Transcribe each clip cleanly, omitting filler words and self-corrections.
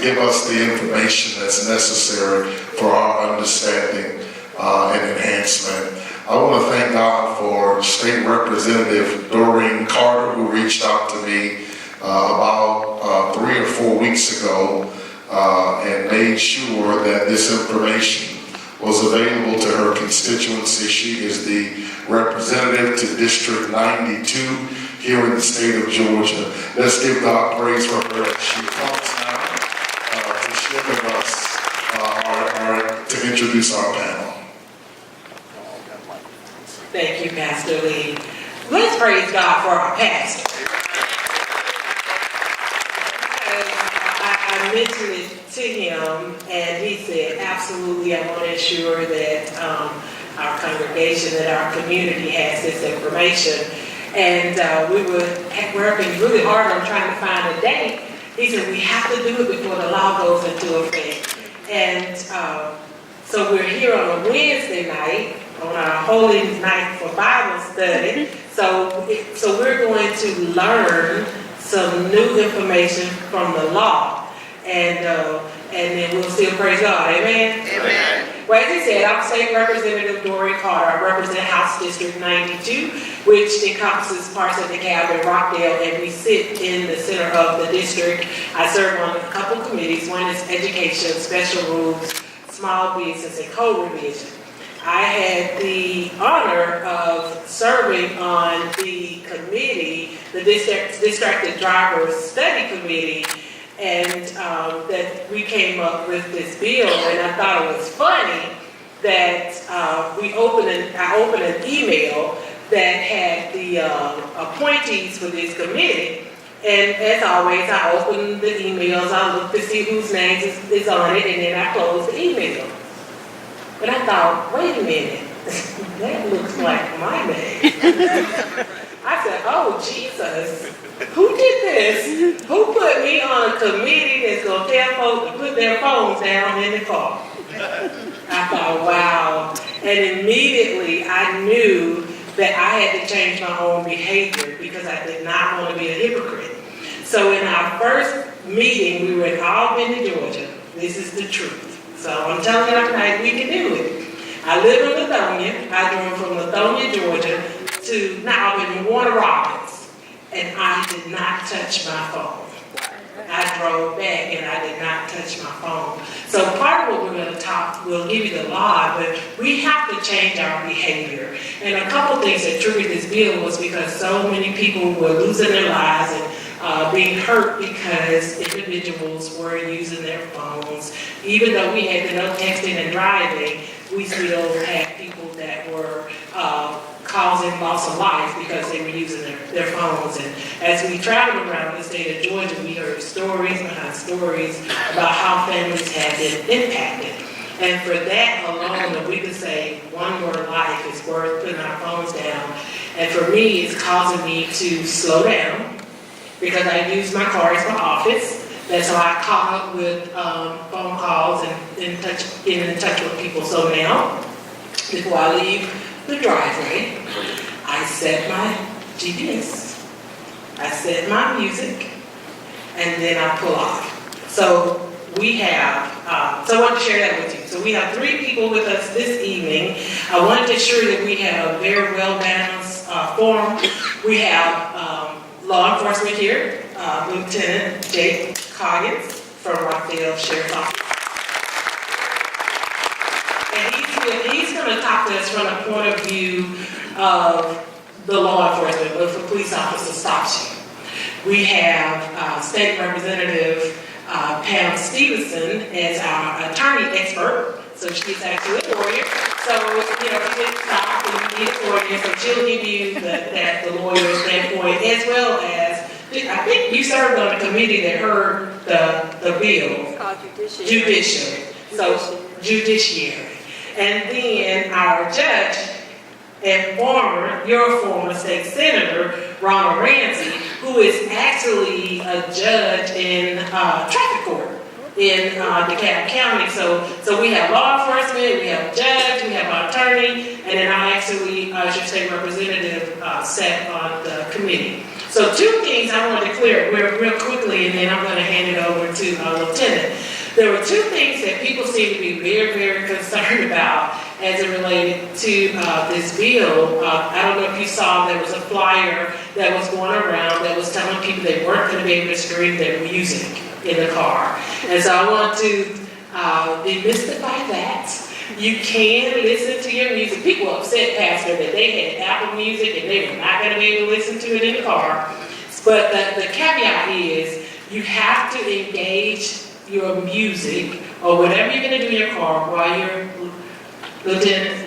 give us the information that's necessary for our understanding and enhancement. I want to thank God for State Representative Doreen Carter, who reached out to me about 3 or 4 weeks ago and made sure that this information was available to her constituency. She is the representative to District 92 here in the state of Georgia. Let's give God praise for her as she comes now to share with us to introduce our panel. Thank you, Pastor Lee. Let's praise God for our pastor. I mentioned it to him, and he said, absolutely, I want to ensure that our congregation, that our community has this information. And we were working really hard on trying to find a date. He said, we have to do it before the law goes into effect. And so we're here on a Wednesday night, on our Holy Night for Bible study. So we're going to learn some new information from the law. And then we'll still praise God. Amen? Amen. Well, as he said, I'm State Representative Doreen Carter. I represent House District 92, which encompasses parts of DeKalb and Rockdale, and we sit in the center of the district. I serve on a couple committees. One is Education, Special Rules, Small Business, and Code Revision. I had the honor of serving on the committee, the Distracted Drivers Study Committee, and that we came up with this bill, and I thought it was funny that I opened an email that had the appointees for this committee, and as always, I opened the emails, I looked to see whose name is on it, and then I closed the email. But I thought, wait a minute, that looks like my name. I said, oh, Jesus, who did this? Who put me on a committee that's going to tell folks to put their phones down in the car? I thought, wow. And immediately I knew that I had to change my own behavior because I did not want to be a hypocrite. So in our first meeting, we were in Albany, Georgia. This is the truth. So I'm telling you tonight, we can do it. I live in Lithonia. I drove from Lithonia, Georgia to Albany, Warner Robins, and I did not touch my phone. I drove back and I did not touch my phone. So part of what we're going to talk, we'll give you the law, but we have to change our behavior. And a couple things that triggered this bill was because so many people were losing their lives and being hurt because individuals were using their phones. Even though we had the no texting and driving, we still had people that were causing loss of life because they were using their phones. And as we traveled around the state of Georgia, we heard stories behind stories about how families had been impacted. And for that alone, that we could say one more life is worth putting our phones down. And for me, it's causing me to slow down because I use my car as my office. That's how I caught up with phone calls and get in touch with people. So now, before I leave the driveway, I set my GPS, I set my music, and then I pull off. So we have, so I wanted to share that with you. So we have 3 people with us this evening. I wanted to ensure that we have a very well-balanced forum. We have law enforcement here, Lieutenant Jake Coggins from Rockdale Sheriff's Office. And he's going to talk to us from the point of view of the law enforcement, if a police officer stops you. We have State Representative Pam Stevenson as our attorney expert. So she's actually a lawyer. So, you know, she gets stopped and you get a lawyer, so she'll give you the lawyer's standpoint, as well as, I think you served on a committee that heard the bill. It's called judiciary. So, judiciary. And then our judge and your former state senator, Ronald Ramsey, who is actually a judge in traffic court in DeKalb County. So we have law enforcement, we have a judge, we have our attorney, and then I actually, as your state representative, sat on the committee. So two things I wanted to clear real quickly, and then I'm going to hand it over to our lieutenant. There were two things that people seem to be very, very concerned about as it related to this bill. I don't know if you saw, there was a flyer that was going around that was telling people they weren't going to be able to stream their music in the car. And so I want to demystify that. You can listen to your music. People upset, Pastor, that they had Apple Music and they were not going to be able to listen to it in the car. But the caveat is you have to engage your music or whatever you're going to do in your car while you're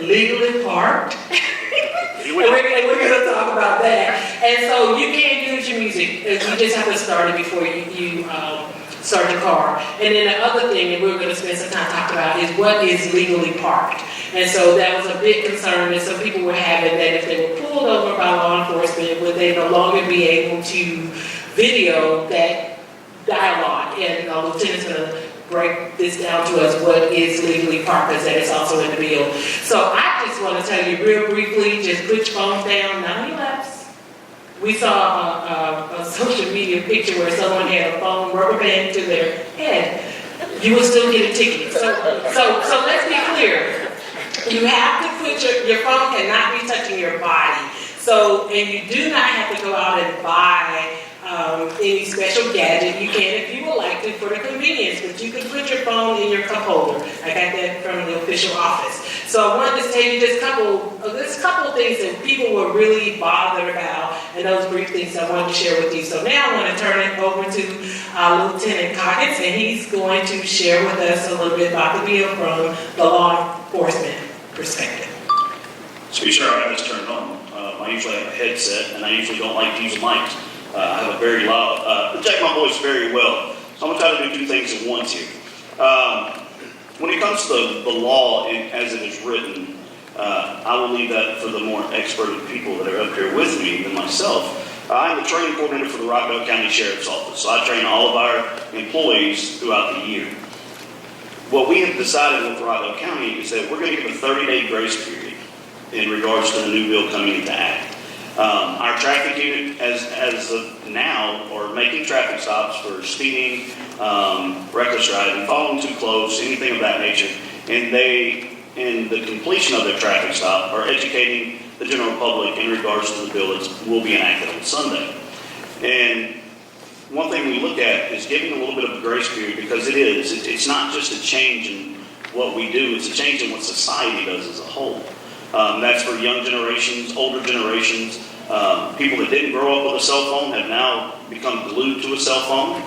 legally parked. And we're going to talk about that. And so you can't use your music. You just have to start it before you start your car. And then the other thing that we're going to spend some time talking about is what is legally parked. And so that was a big concern that some people were having, that if they were pulled over by law enforcement, would they no longer be able to video that dialogue? And the lieutenant's going to break this down to us, what is legally parked, because that is also in the bill. So I just want to tell you real briefly, just put your phone down, none of your laps. We saw a social media picture where someone had a phone rubber band to their head. You will still get a ticket. So let's be clear. You have to put your phone cannot be touching your body. So, and you do not have to go out and buy any special gadget. You can if you would like to for the convenience, but you can put your phone in your cup holder. I got that from the official office. So I wanted to tell you this couple of things that people were really bothered about, and those brief things I wanted to share with you. So now I want to turn it over to Lieutenant Coggins, and he's going to share with us a little bit about the bill from the law enforcement perspective. So be sure I have this turned on. I usually have a headset, and I usually don't like to use a mic. I have a very loud, protect my voice very well. So I'm going to try to do two things at once here. When it comes to the law as it is written, I will leave that for the more expert people that are up here with me than myself. I'm the training coordinator for the Rockdale County Sheriff's Office, so I train all of our employees throughout the year. What we have decided with Rockdale County is that we're going to give a 30-day grace period in regards to the new bill coming into act. Our traffic unit, as of now, are making traffic stops for speeding, reckless driving, following too close, anything of that nature. And they, in the completion of their traffic stop, are educating the general public in regards to the bill that will be enacted on Sunday. And one thing we look at is giving a little bit of a grace period, because it's not just a change in what we do, it's a change in what society does as a whole. That's for young generations, older generations. People that didn't grow up with a cell phone have now become glued to a cell phone.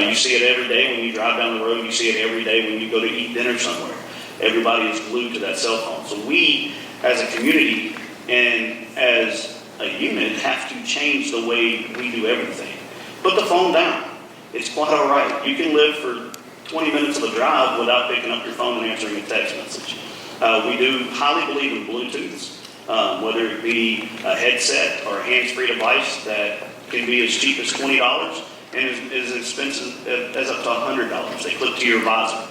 You see it every day when you drive down the road. You see it every day when you go to eat dinner somewhere. Everybody is glued to that cell phone. So we, as a community and as a unit, have to change the way we do everything. Put the phone down. It's quite all right. You can live for 20 minutes of a drive without picking up your phone and answering a text message. We do highly believe in Bluetooth, whether it be a headset or a hands-free device that can be as cheap as $20 and as expensive as up to $100. They clip to your visor.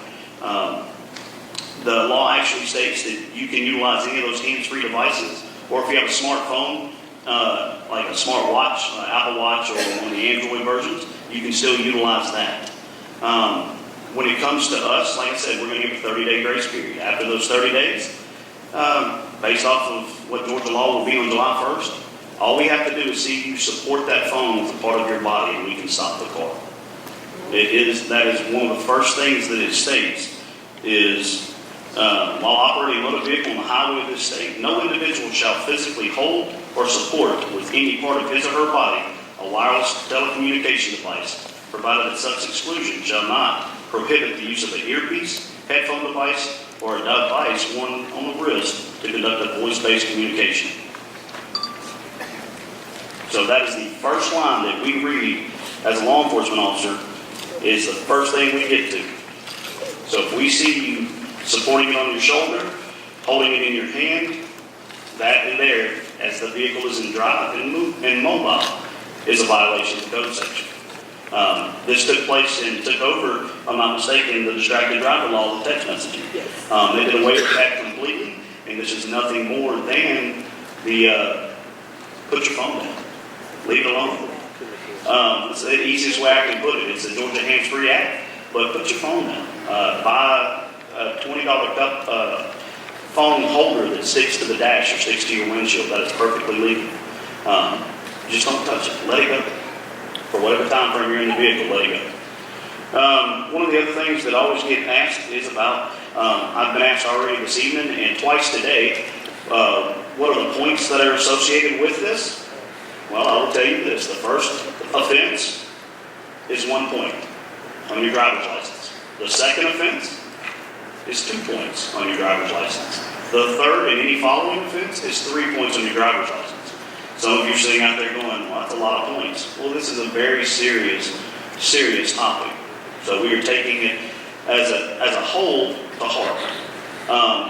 The law actually states that you can utilize any of those hands-free devices, or if you have a smartphone, like a smartwatch, Apple Watch, or one of the Android versions, you can still utilize that. When it comes to us, like I said, we're going to give a 30-day grace period. After those 30 days, based off of what Georgia law will be on July 1st, all we have to do is see you support that phone with a part of your body, and we can stop the car. That is one of the first things that it states is, while operating a motor vehicle on the highway of this state, no individual shall physically hold or support with any part of his or her body a wireless telecommunication device, provided that such exclusion shall not prohibit the use of an earpiece, headphone device, or a device worn on the wrist to conduct a voice-based communication. So that is the first line that we read as a law enforcement officer, is the first thing we get to. So if we see you supporting it on your shoulder, holding it in your hand, that in there, as the vehicle is in drive and mobile, is a violation of the code section. This took place and took over, if I'm not mistaken, the distracted driver law with text messaging. They did away with that completely, and this is nothing more than the put your phone down, leave it alone. It's the easiest way I can put it. It's the Georgia Hands-Free Act, but put your phone down. Buy a $20 cup phone holder that sticks to the dash or sticks to your windshield. That is perfectly legal. Just don't touch it. Let it go. For whatever time frame you're in the vehicle, let it go. One of the other things that I always get asked is about, I've been asked already this evening and twice today, what are the points that are associated with this? Well, I will tell you this. The first offense is 1 point on your driver's license. The second offense is 2 points on your driver's license. The third and any following offense is 3 points on your driver's license. Some of you are sitting out there going, well, that's a lot of points. Well, this is a very serious topic. So we are taking it as a whole to heart.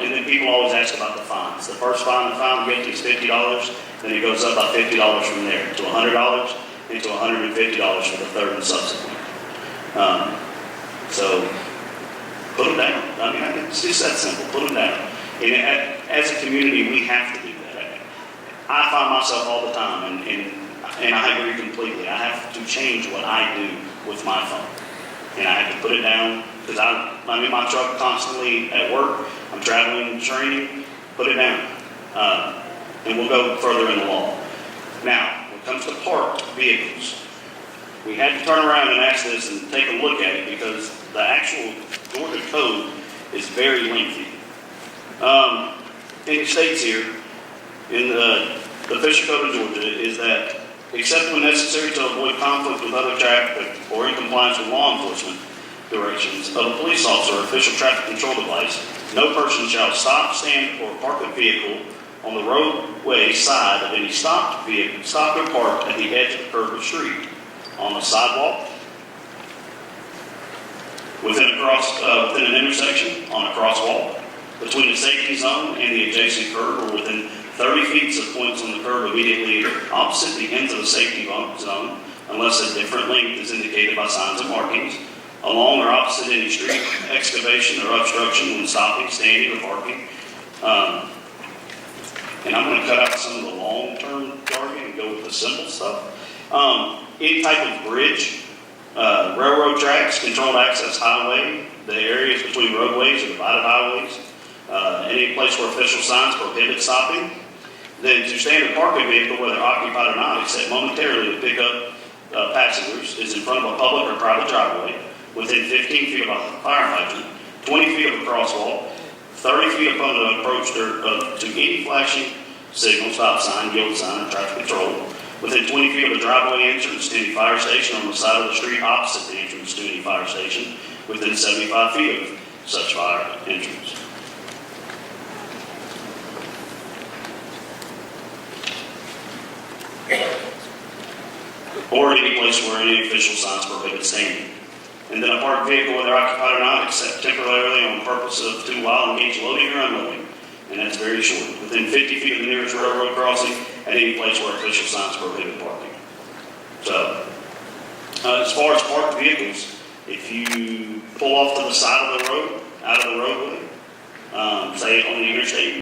And then people always ask about the fines. The first fine, the found guilty, is $50. Then it goes up by $50 from there to $100 and to $150 for the third and subsequent. So put them down. I mean, it's just that simple. Put them down. And as a community, we have to do that. I find myself all the time, and I agree completely. I have to change what I do with my phone. And I have to put it down because I'm in my truck constantly at work. I'm traveling, training. Put it down. And we'll go further in the law. Now, when it comes to parked vehicles, we had to turn around and ask this and take a look at it because the actual Georgia code is very lengthy. And it states here in the official code of Georgia is that except when necessary to avoid conflict with other traffic or in compliance with law enforcement directions of a police officer or official traffic control device, no person shall stop, stand, or park a vehicle on the roadway side of any stopped or parked at the edge of the curb or street, on the sidewalk, within an intersection, on a crosswalk, between the safety zone and the adjacent curb, or within 30 feet of points on the curb immediately opposite the ends of the safety zone, unless a different length is indicated by signs and markings, along or opposite any street, excavation, or obstruction when stopping, standing, or parking. And I'm going to cut out some of the long-term jargon and go with the simple stuff. Any type of bridge, railroad tracks, controlled access highway, the areas between roadways or divided highways, any place where official signs prohibit stopping, then to stand or park a vehicle, whether occupied or not, except momentarily to pick up passengers, is in front of a public or private driveway, within 15 feet of a fire hydrant, 20 feet of a crosswalk, 30 feet upon an approach to any flashing signal, stop sign, yield sign, or traffic control, within 20 feet of a driveway entrance to any fire station on the side of the street opposite the entrance to any fire station, within 75 feet of such fire entrance. Or any place where any official signs prohibit standing. And then a parked vehicle, whether occupied or not, except temporarily on purpose to while engaged loading or unloading. And that's very short. Within 50 feet of the nearest railroad crossing at any place where official signs prohibit parking. So, as far as parked vehicles, if you pull off to the side of the road, out of the roadway, say on the interstate,